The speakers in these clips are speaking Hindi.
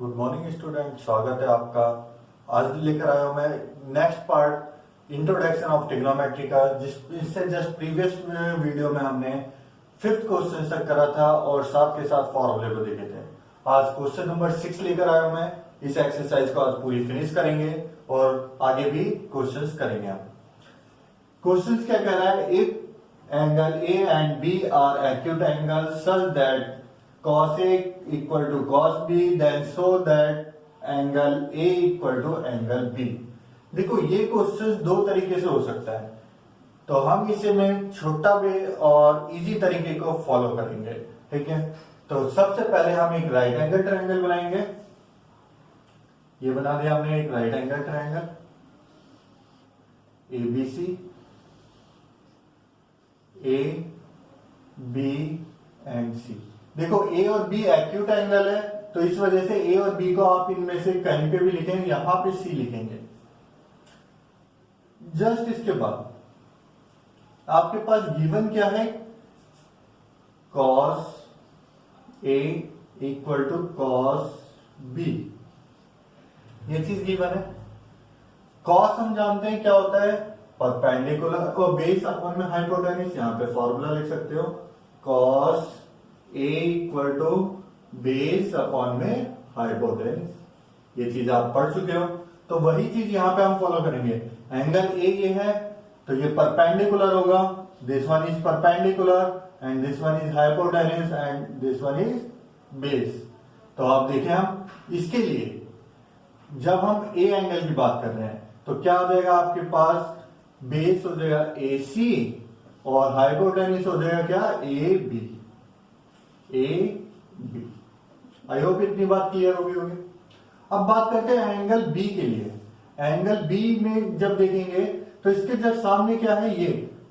गुड मॉर्निंग स्टूडेंट, स्वागत है आपका। आज लेकर आया हूं मैं next part introduction of trigonometry का, इससे जस्ट प्रीवियस वीडियो में हमने 5th क्वेश्चन तक करा था और साथ के साथ फॉर्मूले को देखे थे। आज क्वेश्चन नंबर 6 लेकर आया हूं मैं। इस एक्सरसाइज को आज पूरी फिनिश करेंगे और आगे भी क्वेश्चंस करेंगे हम। क्वेश्चंस क्या कह रहा है? If angle A and B are acute angle such that cos A equal to cos B, then show that angle A equal to angle B। देखो ये क्वेश्चन दो तरीके से हो सकता है, तो हम इसे में छोटा वे और इजी तरीके को फॉलो करेंगे। ठीक है, तो सबसे पहले हम एक राइट एंगल ट्रायंगल बनाएंगे। ये बना दिया हमने एक right angle triangle ABC, A B and C। देखो A और B एक्यूट एंगल है, तो इस वजह से A और B को आप इनमें से कहीं पे भी लिखेंगे, यहां पे C लिखेंगे। जस्ट इसके बाद आपके पास गिवन क्या है? cos A equal to cos B, ये चीज गिवन है। cos हम जानते हैं क्या होता है? परपेंडिकुलर और बेस अपॉन में हाइपोटेन्यूज। यहां पे फॉर्मूला लिख सकते हो, cos A equal to base upon में हाइपोटेन्यूज। ये चीज आप पढ़ चुके हो, तो वही चीज यहां पे हम फॉलो करेंगे। एंगल ए ये है, तो ये परपेंडिकुलर होगा, this one is perpendicular and this one is hypotenuse and this one is base. तो आप देखें, हम इसके लिए जब हम ए एंगल की बात कर रहे हैं तो क्या हो जाएगा? आपके पास बेस हो जाएगा AC और हाइपोटेन्यूज हो जाएगा क्या? AB। आई होप इतनी बात क्लियर होगी। अब बात करते हैं एंगल B के लिए। एंगल B में जब देखेंगे तो इसके जब सामने क्या है? ये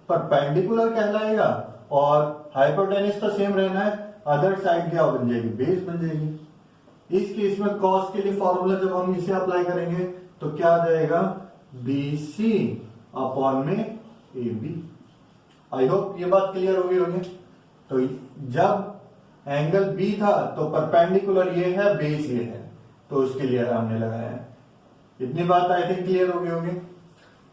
परपेंडिकुलर कहलाएगा और हाइपोटेन्यूज तो सेम रहना है, अदर साइड क्या बन जाएगी? बेस बन जाएगी। इस केस में कॉस के लिए फॉर्मूला जब हम इसे अप्लाई करेंगे तो क्या आ जाएगा? BC अपॉन में AB। आई होप ये बात क्लियर होगी। तो जब एंगल B था तो परपेंडिकुलर ये है, बेस ये है, तो उसके लिए हमने लगाया है। इतनी बात आई थिंक क्लियर होगी।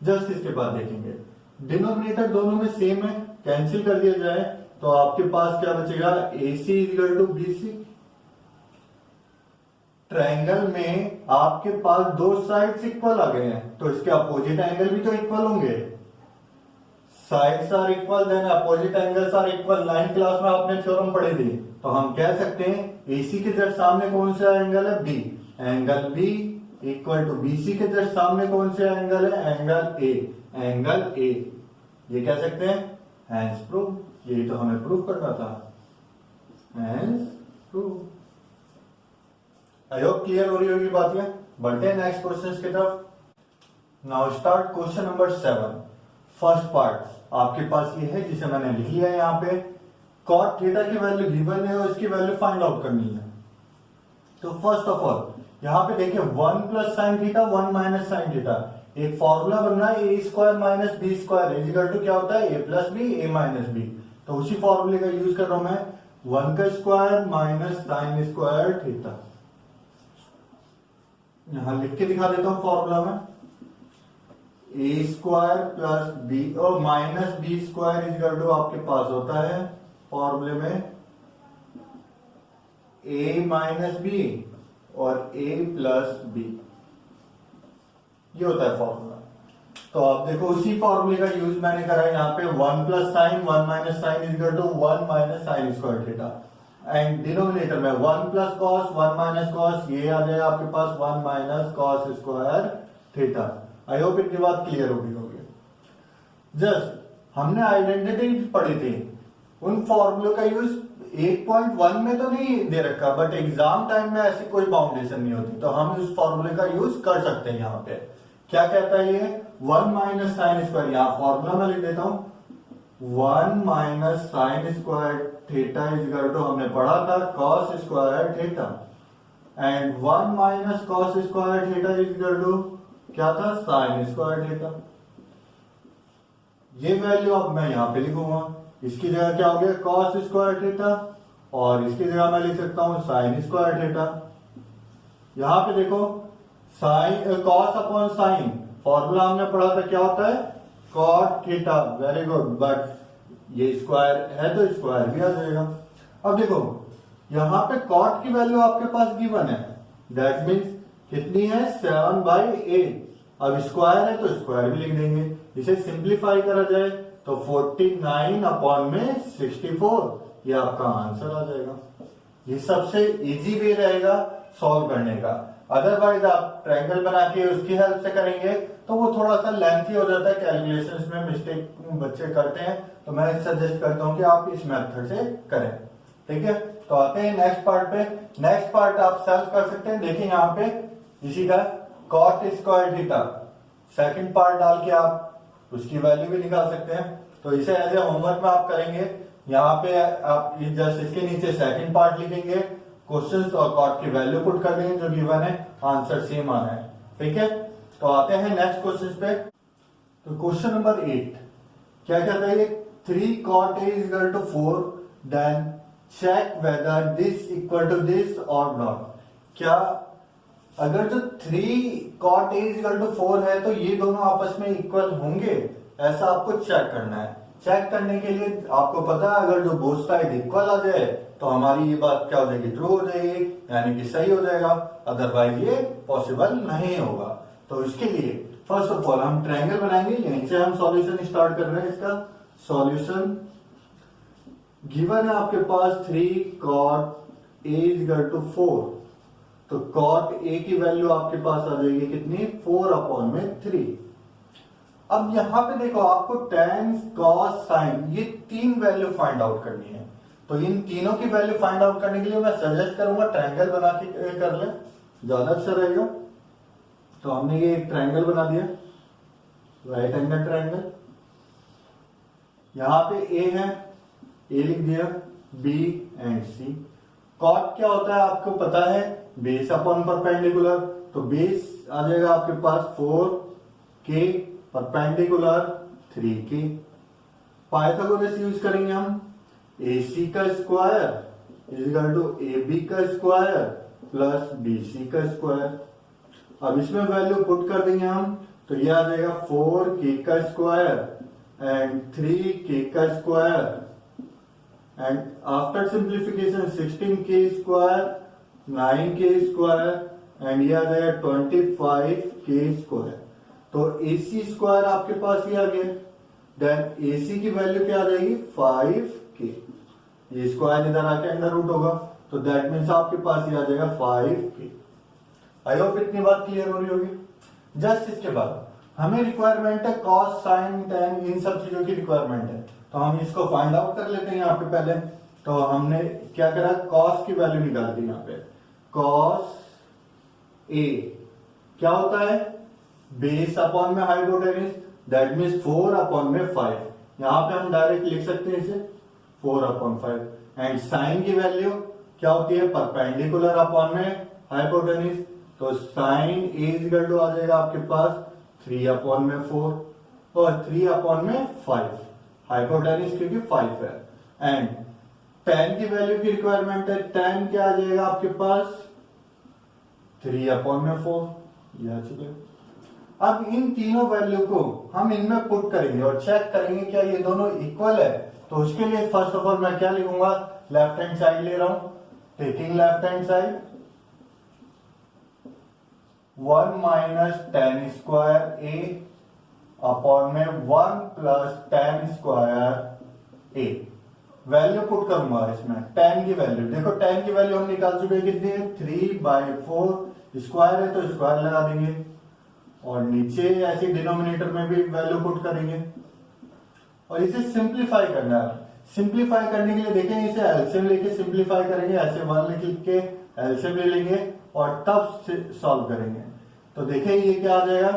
जस्ट इसके बाद देखेंगे, डिनोमिनेटर दोनों में सेम है, कैंसिल कर दिया जाए तो आपके पास क्या बचेगा? AC equal to BC। Triangle में आपके पास दो साइड्स इक्वल आ गए हैं, तो इसके अपोजिट एंगल भी तो इक्वल होंगे। Sides are equal then opposite angles are equal. 9th class में आपने थ्योरम पढ़े थे, तो हम कह सकते हैं AC के जस्ट सामने कौन सा एंगल है? B। Angle B equal to BC के जस्ट सामने कौन सा एंगल है? Angle A। एंगल A ये कह सकते हैं हैंस प्रूव। यही तो हमें प्रूव करना था, hence prove. I hope clear हो रही होगी बात। ये बढ़ते हैं नेक्स्ट क्वेश्चन की तरफ। Now start question number 7। First part आपके पास ये है जिसे मैंने लिख लिया है यहाँ पे। कॉट थीटा की वैल्यू गिवन है और इसकी वैल्यू फाइंड आउट करनी है। तो फर्स्ट ऑफ ऑल यहाँ पे देखिए 1 plus sine theta 1 minus sine theta, एक फॉर्मूला बनना है A square minus B square is equal to क्या होता है? A plus B A minus B. तो उसी फॉर्मूले का यूज कर रहा हूं मैं, 1 का square minus sine square theta. यहां लिख के दिखा देता हूं फॉर्मूला में, ए स्क्वायर प्लस बी और minus B square is equal to आपके पास होता है फॉर्मूले में a माइनस बी और a प्लस बी, ये होता है फॉर्मूला। तो आप देखो उसी फॉर्मूले का यूज मैंने करा है यहाँ पे। 1 plus sine 1 minus sine is equal to 1 minus sine square theta and denominator में 1 प्लस कॉस 1 माइनस कॉस, ये आ जाएगा आपके पास 1 minus cos square theta. I hope इतनी बात क्लियर होगी। जस्ट हमने आइडेंटिटी पढ़ी थी, उन फॉर्मूले का यूज 8.1 में तो नहीं दे रखा, बट एग्जाम टाइम में ऐसी कोई बाउंडेशन नहीं होती, तो हम उस फॉर्मूले का यूज कर सकते हैं। यहाँ पे क्या कहता है ये? 1 माइनस साइन स्क्वायर, यहाँ फॉर्मूला में लिख देता हूं 1 minus sine square theta is equal to, हमने पढ़ा था cos square theta, and 1 minus cos square theta is equal to क्या था? Sine square theta. ये वैल्यू अब मैं यहां पे लिखूंगा, इसकी जगह क्या हो गया? कॉस स्क्वायर थीटा, और इसकी जगह मैं लिख सकता हूं साइन स्क्वायर थीटा। यहाँ पे देखो sine cos upon sine, formula हमने पढ़ा था क्या होता है, cot theta. Very good, but ये स्क्वायर है तो स्क्वायर भी आ जाएगा। अब देखो यहाँ पे कॉट की वैल्यू आपके पास गिवन है, दैट मीन्स कितनी है 7/8। अब स्क्वायर है तो स्क्वायर भी लिख देंगे। इसे सिंप्लीफाई करा जाए तो 49 अपॉन में 64, ये आपका आंसर आ जाएगा। ये सबसे इजी वे रहेगा सॉल्व करने का। अदरवाइज आप ट्रायंगल बना के उसकी हेल्प से करेंगे तो वो थोड़ा सा लेंथी हो जाता है, कैलकुलेशंस में मिस्टेक बच्चे करते हैं, तो मैं सजेस्ट करता हूं कि आप इस मेथड से करें। ठीक है, तो आते हैं नेक्स्ट पार्ट पे। नेक्स्ट पार्ट आप सॉल्व कर सकते हैं। देखिए यहाँ पे इसी का cot square theta, second part डाल के आप उसकी वैल्यू भी निकाल सकते हैं। तो इसे एज ए होमवर्क में आप करेंगे। यहाँ पे आप जस्ट इसके नीचे सेकंड पार्ट लिखेंगे, क्वेश्चंस और कॉट की वैल्यू पुट कर देंगे जो गिवन है, आंसर सेम आना है। ठीक है, तो आते हैं नेक्स्ट क्वेश्चन पे। तो क्वेश्चन नंबर 8 क्या कहता है, 3 cot A is equal to 4, then check whether this equal to this or not। क्या अगर जो 3 cot A is equal to 4 है तो ये दोनों आपस में इक्वल होंगे, ऐसा आपको चेक करना है। चेक करने के लिए आपको पता है अगर जो बोथ साइड इक्वल आ जाए तो हमारी ये बात क्या हो जाएगी, ट्रू हो जाएगी, यानी कि सही हो जाएगा। अदरवाइज ये पॉसिबल नहीं होगा। तो इसके लिए फर्स्ट ऑफ ऑल हम ट्रायंगल बनाएंगे। यहीं से हम सॉल्यूशन स्टार्ट कर रहे हैं। इसका सॉल्यूशन गिवन है आपके पास 3 cot A is equal to 4, तो cot A की वैल्यू आपके पास आ जाएगी कितनी, 4 अपॉन में 3। अब यहां पे देखो आपको tan cos sin ये 3 वैल्यू फाइंड आउट करनी है। तो इन तीनों की वैल्यू फाइंड आउट करने के लिए मैं सजेस्ट करूंगा ट्रायंगल बना के कर ले, ज्यादा अच्छा रहेगा। तो हमने ये एक ट्रायंगल बना दिया, राइट एंगल ट्रायंगल। यहां पे A है, A लिख दिया, B एंड C। कॉट क्या होता है आपको पता है, बेस अपॉन परपेंडिकुलर। तो बेस आ जाएगा आपके पास 4K, perpendicular 3K। Pythagoras use करेंगे हम, AC का square is equal to AB का स्क्वायर प्लस BC का स्क्वायर। अब इसमें वैल्यू पुट कर देंगे हम, तो ये आ जाएगा 4K का स्क्वायर एंड 3K का square and after simplification 16K square, 9K square and ये आ जाएगा 25K स्क्वायर। तो AC स्क्वायर आपके पास ये आ गया, देन AC की वैल्यू क्या आ जाएगी 5K। ये स्क्वायर इधर आके अंडर रूट होगा, तो दैट मीन्स आपके पास ये आ जाएगा 5K। आई होप इतनी बात क्लियर हो रही होगी। जस्ट इसके बाद हमें रिक्वायरमेंट है कॉस साइन टेन, इन सब चीजों की रिक्वायरमेंट है, तो हम इसको फाइंड आउट कर लेते हैं। यहाँ पे पहले तो हमने क्या करा, कॉस की वैल्यू निकाल दी। यहाँ पे कॉस A क्या होता है, बेस अपॉन में हाइपोटेन्यूज, दैट मीन्स 4 अपॉन में 5। यहाँ पे हम डायरेक्ट लिख सकते हैं इसे 4 अपॉन 5। एंड साइन की वैल्यू क्या होती है, परपेंडिकुलर अपॉन में हाइपोटेन्यूज। तो sine A is equal to आ जाएगा आपके पास 3 अपॉन में 4 और 3 अपॉन में 5, हाइपोटेन्यूज क्योंकि 5 है। एंड tan की वैल्यू की रिक्वायरमेंट है, tan क्या आ जाएगा आपके पास 3 अपॉन में 4, ये आ चुके। अब इन तीनों वैल्यू को हम इनमें पुट करेंगे और चेक करेंगे क्या ये दोनों इक्वल है। तो उसके लिए फर्स्ट ऑफ ऑल मैं क्या लिखूंगा, लेफ्ट हैंड साइड ले रहा हूं, taking left hand side 1 minus ten square A upon में 1 plus ten square A। Value put करूंगा इसमें, tan की वैल्यू देखो, tan की वैल्यू हम निकाल चुके हैं कितनी है 3/4, स्क्वायर है तो स्क्वायर लगा देंगे और नीचे ऐसे डिनोमिनेटर में भी वैल्यू पुट करेंगे और इसे सिंप्लीफाई करना है। सिंप्लीफाई करने के लिए देखें इसे एलसीएम लेके सिंप्लीफाई करेंगे, ऐसे 1 लिख के एलसीएम ले लेंगे और तब सॉल्व करेंगे। तो देखिए ये क्या आ जाएगा,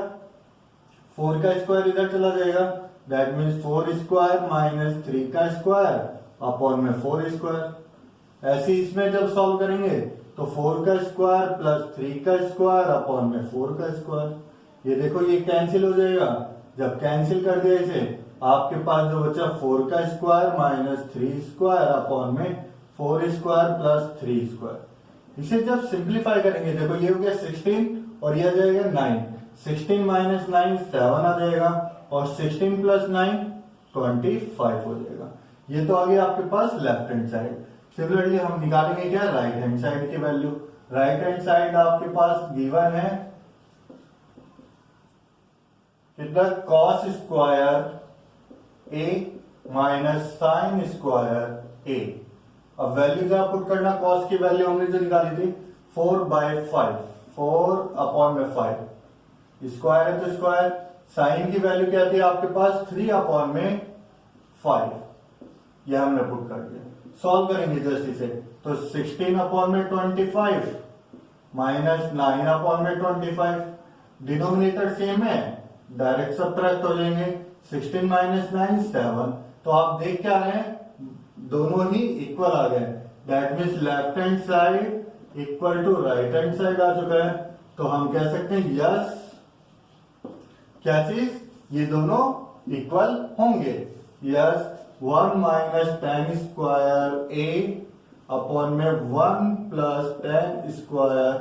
4 का स्क्वायर इधर चला जाएगा, दैट मीन्स 4 स्क्वायर माइनस 3 का स्क्वायर अपॉन में 4 स्क्वायर। ऐसे इसमें जब सॉल्व करेंगे तो 4 का स्क्वायर प्लस 3 का स्क्वायर अपॉन में 4 का स्क्वायर। ये देखो ये कैंसिल हो जाएगा, जब कैंसिल कर दिया इसे आपके पास जो बचा 4 का स्क्वायर माइनस 3 स्क्वायर अपॉन में 4 स्क्वायर प्लस 3 स्क्वायर। इसे जब सिंप्लीफाई करेंगे, देखो ये हो गया 16 और ये आ जाएगा 9, 16 माइनस 9 7 आ जाएगा और 16 प्लस 9 25 हो जाएगा। ये तो आ गया आपके पास लेफ्ट हैंड साइड। सिमिलरली हम निकालेंगे क्या, राइट हैंड साइड की वैल्यू। राइट हैंड साइड आपके पास गिवन है कितना, cos square A minus sine square ए। अब वैल्यू क्या पुट करना, कॉस की वैल्यू हमने जो निकाली थी 4/5, 4/5, स्क्वायर है तो स्क्वायर। साइन की वैल्यू क्या थी आपके पास 3/5, यह हमने पुट कर दिया। सॉल्व करेंगे जस्ट इसे, तो 16/25 माइनस 9/25, डिनोमिनेटर सेम है, डायरेक्ट सब्ट्रैक्ट हो जाएंगे। 16 माइनस 9 7, तो आप देख क्या रहे हैं, दोनों ही इक्वल आ गए। That means left hand side equal to right hand side आ चुका है। तो हम कह सकते हैं यस, क्या चीज, ये दोनों इक्वल होंगे। Yes 1 minus 10 square A upon में 1 plus 10 square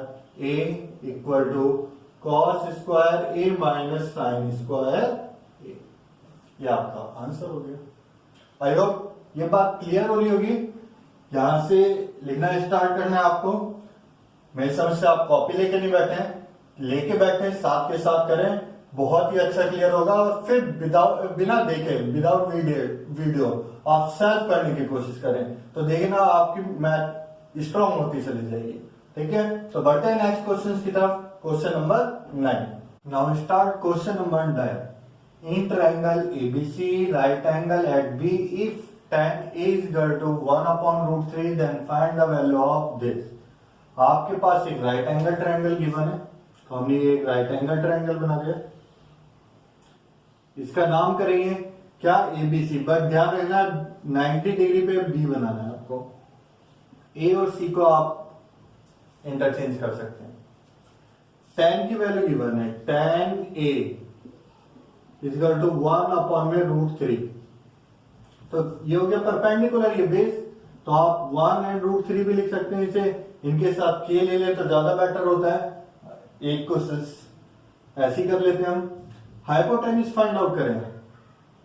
A equal to cos square A minus sine square A. ये आपका आंसर हो गया। आई होप ये बात क्लियर हो रही होगी। यहां से लिखना स्टार्ट करना है आपको। मेरी समझ से आप कॉपी लेके नहीं बैठे हैं, लेके बैठे हैं, साथ के साथ करें, बहुत ही अच्छा क्लियर होगा। और फिर बिना देखे, विदाउट वीडियो आप सेल्फ करने की कोशिश करें, तो देखना आपकी मैथ स्ट्रांग होती चली जाएगी। ठीक है, तो बढ़ते हैं नेक्स्ट क्वेश्चन की तरफ। Question number 9। Now start question number 9। In triangle ABC right angle at B, if tan A is equal to 1/√3 then find the value of this। आपके पास एक राइट एंगल ट्रायंगल गिवन है, तो हमने एक राइट एंगल ट्रायंगल बना दिया। इसका नाम करेंगे क्या, एबीसी। बट ध्यान रखना 90 डिग्री पे बी बनाना है आपको। ए और सी को आप इंटरचेंज कर सकते हैं। tan की वैल्यू गिवन है, tan A is equal to 1/√3। तो ये हो गया परपेंडिकुलर, ये बेस, तो आप 1 एंड √3 भी लिख सकते हैं इसे। इनके साथ k ले लें तो ज्यादा बेटर होता है। एक को ऐसे ही कर लेते हैं हम। हाइपोटेन्यूज फाइंड आउट करें।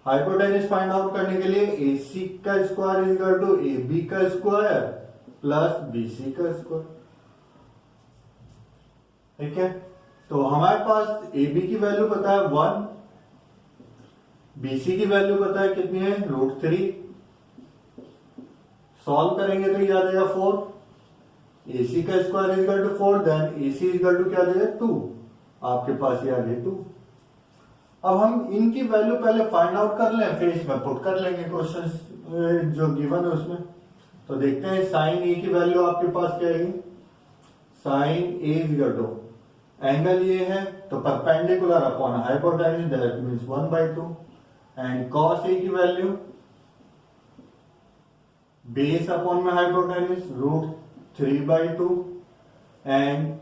हाइपोटेन्यूज फाइंड आउट करने के लिए AC का square is equal to AB का स्क्वायर प्लस BC का स्क्वायर। ठीक है, तो हमारे पास AB की वैल्यू पता है 1, BC की वैल्यू पता है कितनी है, √3। सॉल्व करेंगे तो ये आ जाएगा 4। AC का square is equal to 4, then AC is equal to क्या आ जाएगा 2। आपके पास ये आ गया 2। अब हम इनकी वैल्यू पहले फाइंड आउट कर लें, फिर इसमें पुट कर लेंगे क्वेश्चन जो गिवन है उसमें। तो देखते हैं साइन ए की वैल्यू आपके पास क्या है। Sine A is equal to, angle ये है तो perpendicular upon hypotenuse, that means 1/2। And cos A की वैल्यू बेस अपॉन में हाइपोटेन्यूज √3/2। एंड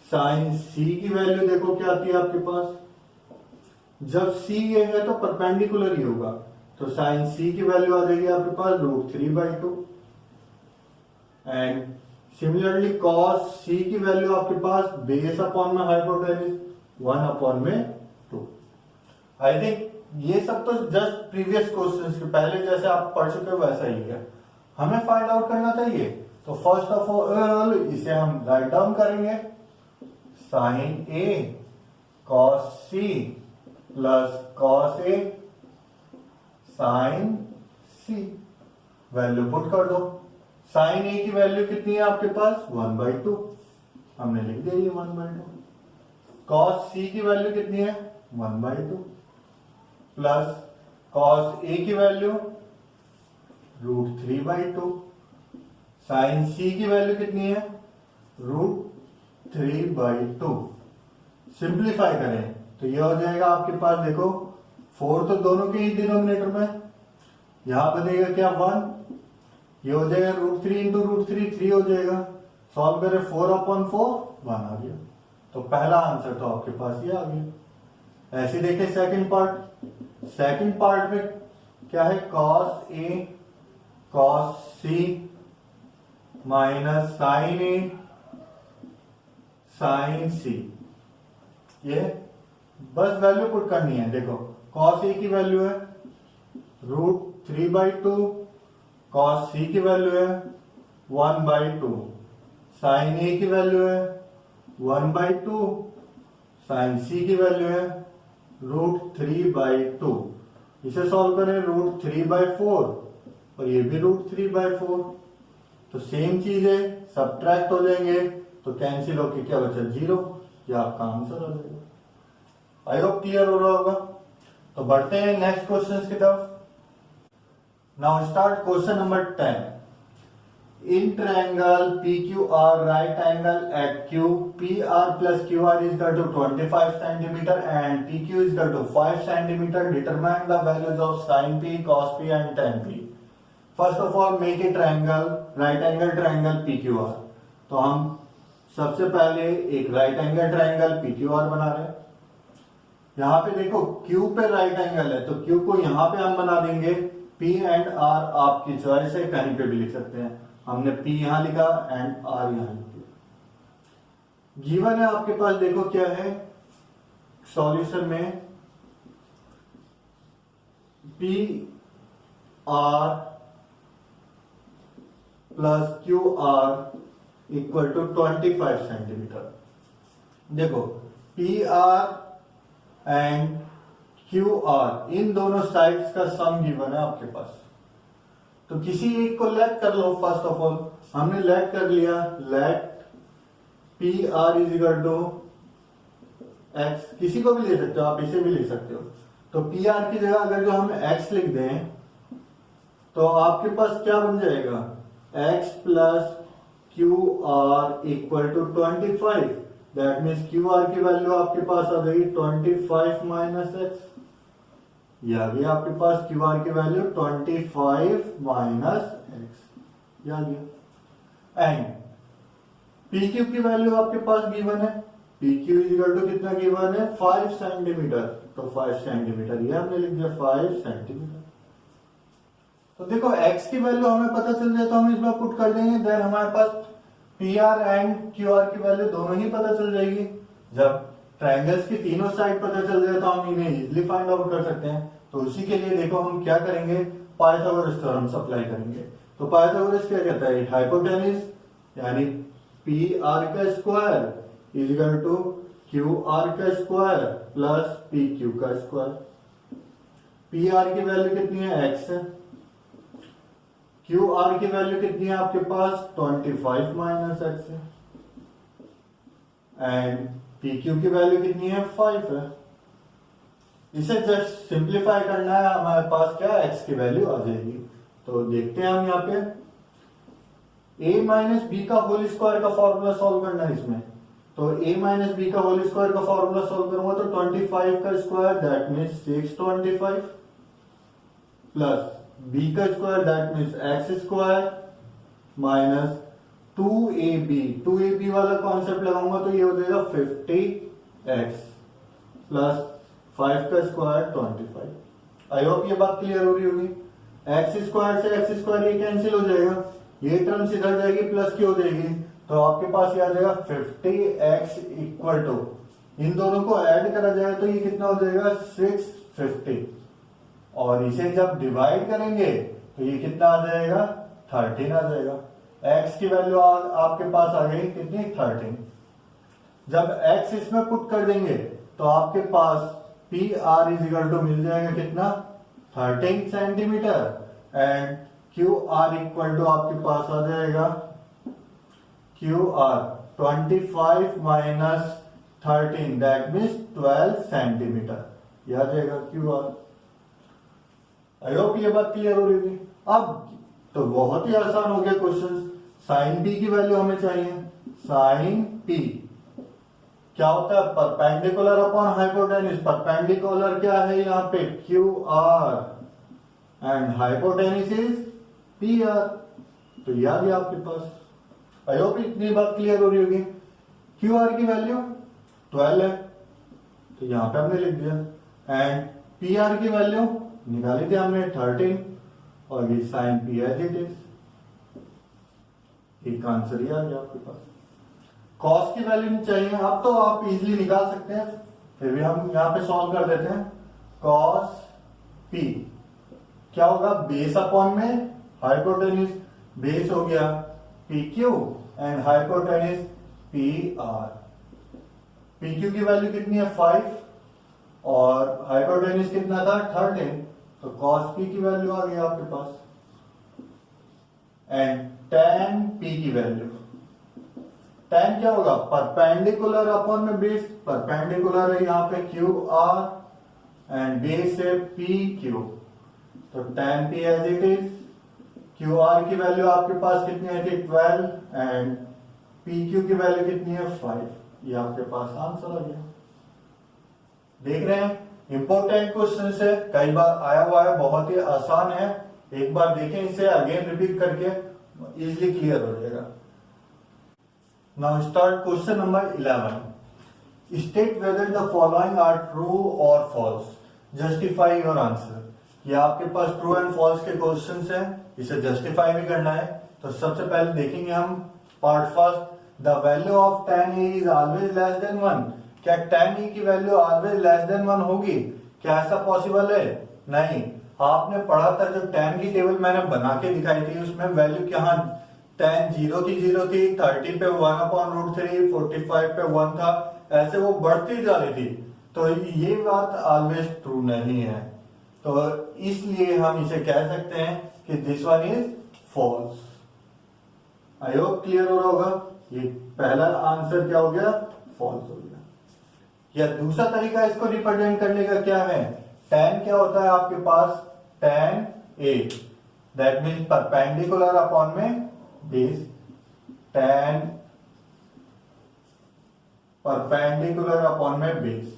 साइन सी की वैल्यू देखो क्या आती है आपके पास, जब सी ये है तो परपेंडिकुलर ही होगा, तो साइन सी की वैल्यू आ जाएगी आपके पास √3/2। एंड सिमिलरली कॉस सी की वैल्यू आपके पास बेस अपॉन में हाइपोटेन्यूज 1/2। आई थिंक ये सब तो जस्ट प्रीवियस क्वेश्चंस के पहले जैसे आप पढ़ चुके हो वैसा ही है। हमें फाइंड आउट करना चाहिए, तो फर्स्ट ऑफ ऑल इसे हम राइट डाउन करेंगे। Sign A cos C plus cos A sign C, value put कर दो। साइन ए की वैल्यू कितनी है आपके पास 1/2, हमने लिख दिया ये 1/2। कॉस सी की वैल्यू कितनी है 1/2 प्लस कॉस ए की वैल्यू √3/2। साइन सी की वैल्यू कितनी है √3/2। सिंप्लीफाई करें तो ये हो जाएगा आपके पास, देखो 4 तो दोनों के ही डिनोमिनेटर में, यहां बनेगा क्या 1, ये हो जाएगा √3 इंटू √3, 3 हो जाएगा। सॉल्व करें 4/4, 1 आ गया। तो पहला आंसर तो आपके पास ये आ गया। ऐसे देखें सेकंड पार्ट। सेकंड पार्ट में क्या है, cos A cos C minus sign A sign सी, ये बस वैल्यू पुट करनी है। देखो कॉस ए की वैल्यू है √3/2, कॉस सी की वैल्यू है 1/2, साइन ए की वैल्यू है 1/2, साइन सी की वैल्यू है √3/2। इसे सॉल्व करें √3/4 और ये भी √3/4, तो सेम चीज है, सब्ट्रैक्ट हो जाएंगे तो कैंसिल होके क्या बचा 0, ये आपका आंसर हो जाएगा। आई होप क्लियर हो रहा होगा। तो बढ़ते हैं नेक्स्ट क्वेश्चन की तरफ। Now start question number 10। In triangle PQR right angle at Q, PR plus QR is equal to 25 centimeter and PQ is equal to 5 centimeter. Determine the values of sin P, cos P and tan P. First of all, make a triangle, right angle triangle PQR. तो हम सबसे पहले एक राइट एंगल ट्राइंगल PQR बना रहे हैं। यहाँ पे देखो Q पे राइट एंगल है तो Q को यहाँ पे हम बना देंगे P एंड R, आपकी चॉइस है, कहीं पे भी लिख सकते हैं। हमने P यहां लिखा एंड R यहां लिखा। गिवन है आपके पास, देखो क्या है सॉल्यूशन में, PR plus QR equal to 25 centimetre. देखो PR एंड QR इन दोनों साइड्स का सम गिवन है आपके पास, तो किसी एक को लेट कर लो। फर्स्ट ऑफ ऑल हमने लेट कर लिया, let PR is equal to x, किसी को भी ले सकते हो आप, इसे भी लिख सकते हो। तो PR की जगह अगर जो हम x लिख दें तो आपके पास क्या बन जाएगा, x plus QR equal to 25। That means QR की वैल्यू आपके पास आ जाएगी 25 माइनस x, या भी आपके पास QR की वैल्यू 25 माइनस x, या एंड PQ की वैल्यू आपके पास गिवन है, PQ इज इक्वल टू कितना गिवन है 5 सेंटीमीटर, तो 5 सेंटीमीटर ये हमने लिख दिया 5 सेंटीमीटर। तो देखो x की वैल्यू हमें पता चल जाए तो हम इसमें पुट कर देंगे, देन हमारे पास PR एंड QR की वैल्यू दोनों ही पता चल जाएगी। जब ट्रायंगल्स की तीनों साइड पता चल जाए तो हम इन्हें इजीली फाइंड आउट कर सकते हैं। तो उसी के लिए देखो हम क्या करेंगे, पाइथागोरस थ्योरम अप्लाई करेंगे। तो पाइथागोरस क्या कहता है, हाइपोटेन्यूज यानी PR का square is equal to QR का स्क्वायर प्लस PQ का स्क्वायर। PR की वैल्यू कितनी है x है, QR की वैल्यू कितनी है आपके पास 25 माइनस x है, एंड PQ की वैल्यू कितनी है 5 है। इसे जस्ट सिंप्लीफाई करना है, हमारे पास क्या x की वैल्यू आ जाएगी। तो देखते हैं हम यहाँ पे a माइनस बी का होल स्क्वायर का फॉर्मूला सॉल्व करना है इसमें। तो a माइनस बी का होल स्क्वायर का फॉर्मूला सॉल्व करूंगा तो 25 का square that means 625 plus b का square that means x square minus 2ab वाला कॉन्सेप्ट लगाऊंगा तो ये हो जाएगा 50x प्लस 5 का स्क्वायर 25। आई होप ये बात क्लियर हो रही होगी। x स्क्वायर से x स्क्वायर ये कैंसिल हो जाएगा, ये टर्म इधर जाएगी प्लस की हो जाएगी, तो आपके पास ये आ जाएगा 50x इक्वल टू, इन दोनों को ऐड करा जाए तो ये कितना हो जाएगा 650, और इसे जब डिवाइड करेंगे तो ये कितना आ जाएगा 13 आ जाएगा। x की वैल्यू आपके पास आ गई कितनी 13। जब x इसमें पुट कर देंगे तो आपके पास PR इज इक्वल टू मिल जाएगा कितना 13 centimetre and QR equal to आपके पास आ जाएगा QR 25 minus 13 that means 12 centimetre, यह आ जाएगा QR। आई होप ये बात क्लियर हो रही थी। अब तो बहुत ही आसान हो गया क्वेश्चन। साइन P की वैल्यू हमें चाहिए, साइन P क्या होता है परपेंडिकुलर अपॉन हाइपोटेन्यूज। परपेंडिकुलर क्या है यहाँ पे QR and hypotenuse is PR, तो ये आ गया आपके पास। आई होप इतनी बात क्लियर हो रही होगी। QR की वैल्यू 12 है तो यहां पे हमने लिख दिया, एंड PR की वैल्यू निकाली थी हमने 13, और ये sine P as it is, एक आंसर ही आ गया आपके पास। कॉस की वैल्यू नहीं चाहिए, अब तो आप इजीली निकाल सकते हैं, फिर भी हम यहाँ पे सॉल्व कर देते हैं। कॉस पी क्या होगा, बेस अपॉन में हाइपोटेन्यूज, बेस हो गया P Q and hypotenuse P R. P Q की वैल्यू कितनी है 5 और हाइपोटेन्यूज कितना था 13, तो कॉस पी की वैल्यू आ गई आपके पास। एंड tan पी की वैल्यू, tan क्या होगा, परपेंडिकुलर अपॉन में बेस, परपेंडिकुलर है यहाँ पे क्यू आर एंड बेस है पी क्यू, तो tan p as it is. Q R की वैल्यू आपके पास कितनी है थी 12 एंड पी क्यू की वैल्यू कितनी है 5, ये आपके पास आंसर आ गया। देख रहे हैं, इंपॉर्टेंट क्वेश्चन है, कई बार आया हुआ है, बहुत ही आसान है, एक बार देखें इसे अगेन रिपीट करके इजिली क्लियर हो जाएगा। Now start question number 11। State whether the following are true और फॉल्स, जस्टिफाई योर आंसर। ये आपके पास ट्रू एंड फॉल्स के क्वेश्चंस हैं, इसे जस्टिफाई भी करना है। तो सबसे पहले देखेंगे हम part first, the value of tan A is always less than 1। क्या tan ए की वैल्यू ऑलवेज लेस देन 1 होगी, क्या ऐसा पॉसिबल है? नहीं। आपने पढ़ा था जो tan की टेबल मैंने बना के दिखाई थी, उसमें वैल्यू क्या tan 0 की 0 थी, 30 पे 1/√3, 45 पे 1 था, ऐसे वो बढ़ती जा रही थी। तो ये बात ऑलवेज ट्रू नहीं है, तो इसलिए हम इसे कह सकते हैं कि this one is false. I hope clear हो रहा होगा। ये पहला आंसर क्या हो गया, फॉल्स हो गया। या दूसरा तरीका इसको रिप्रेजेंट करने का क्या है, tan क्या होता है आपके पास, tan a, that means perpendicular upon में बेस, tan परपेंडिकुलर अपॉन में बेस।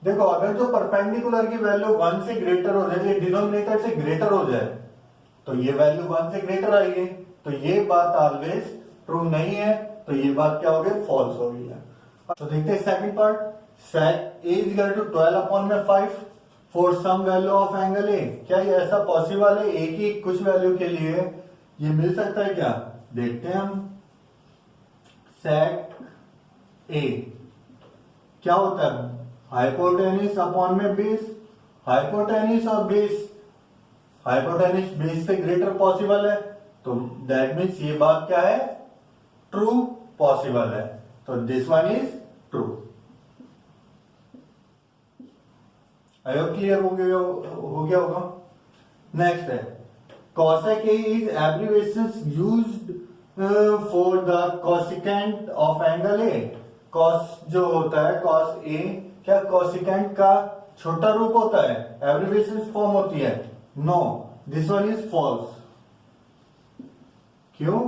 देखो अगर जो परपेंडिकुलर की वैल्यू 1 से ग्रेटर हो जाए, डिनोमिनेटर से ग्रेटर हो जाए, तो ये वैल्यू 1 से ग्रेटर आई है, तो ये बात ऑलवेज ट्रू नहीं है, तो ये बात क्या हो गई, फॉल्स हो गई है। तो देखते हैं second part, sec a is equal to 12 upon में 5 for some value of angle A. क्या ये ऐसा पॉसिबल है, ए की कुछ वैल्यू के लिए ये मिल सकता है क्या? देखते हैं हम। sec a क्या होता है, हाइपोटेन्यूज अपॉन में बेस, हाइपोटेन्यूज और बेस, हाइपोटेन्यूज बेस से ग्रेटर पॉसिबल है, तो दैट मीन्स ये बात क्या है, ट्रू पॉसिबल है, तो this one is true. I hope clear हो गया होगा। नेक्स्ट है cosec a is abbreviations used for the cosecant of angle a। cos जो होता है cos a, क्या cosecant का छोटा रूप होता है, एब्रिविएशन फॉर्म होती है? No, this one is false. क्यों?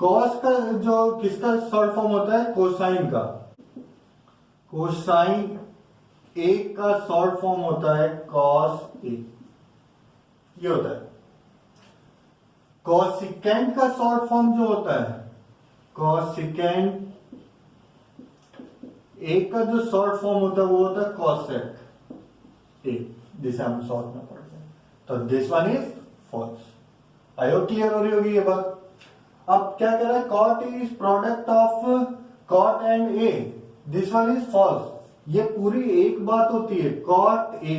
cos का जो किसका शॉर्ट फॉर्म होता है, कोसाइन का, कोसाइन a का शॉर्ट फॉर्म होता है cos a, ये होता है। cosecant का शॉर्ट फॉर्म जो होता है, cosecant a का जो शॉर्ट फॉर्म होता है वो होता है cosec a, जिसे हम शॉर्ट में पढ़ते हैं, तो this one is false. I hope clear हो रही होगी ये बात। अब क्या कह रहा है, cot is product of cot and a, this one is false. ये पूरी एक बात होती है, cot a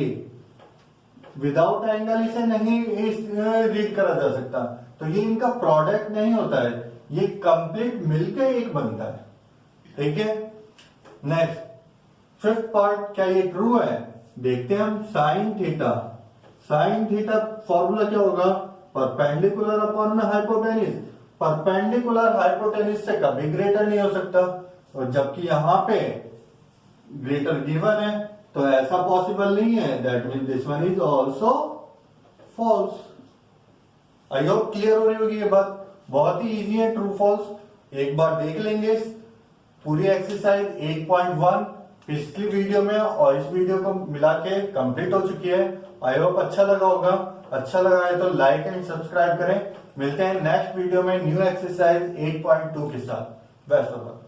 विदाउट एंगल इसे नहीं रीड करा जा सकता, तो ये इनका प्रोडक्ट नहीं होता है, ये कंप्लीट मिलकर एक बनता है, ठीक है। नेक्स्ट फिफ्थ पार्ट, क्या ये ट्रू है? देखते हैं हम। Sine theta, sine theta formula क्या होगा, परपेंडिकुलर अपॉन में हाइपोटेन्यूज, परपेंडिकुलर हाइपोटेन्यूज से कभी ग्रेटर नहीं हो सकता, और जबकि यहां पे ग्रेटर गिवन है, तो ऐसा पॉसिबल नहीं है, that mean this one is also false. I hope clear हो रही होगी ये बात, बहुत ही इजी है ट्रू फॉल्स। एक बार देख लेंगे पूरी एक्सरसाइज 8.1 पिछली वीडियो में और इस वीडियो को मिला के कंप्लीट हो चुकी है। आई होप अच्छा लगा होगा, अच्छा लगा है तो लाइक एंड सब्सक्राइब करें। मिलते हैं नेक्स्ट वीडियो में न्यू एक्सरसाइज 8.2 के साथ। Best of luck.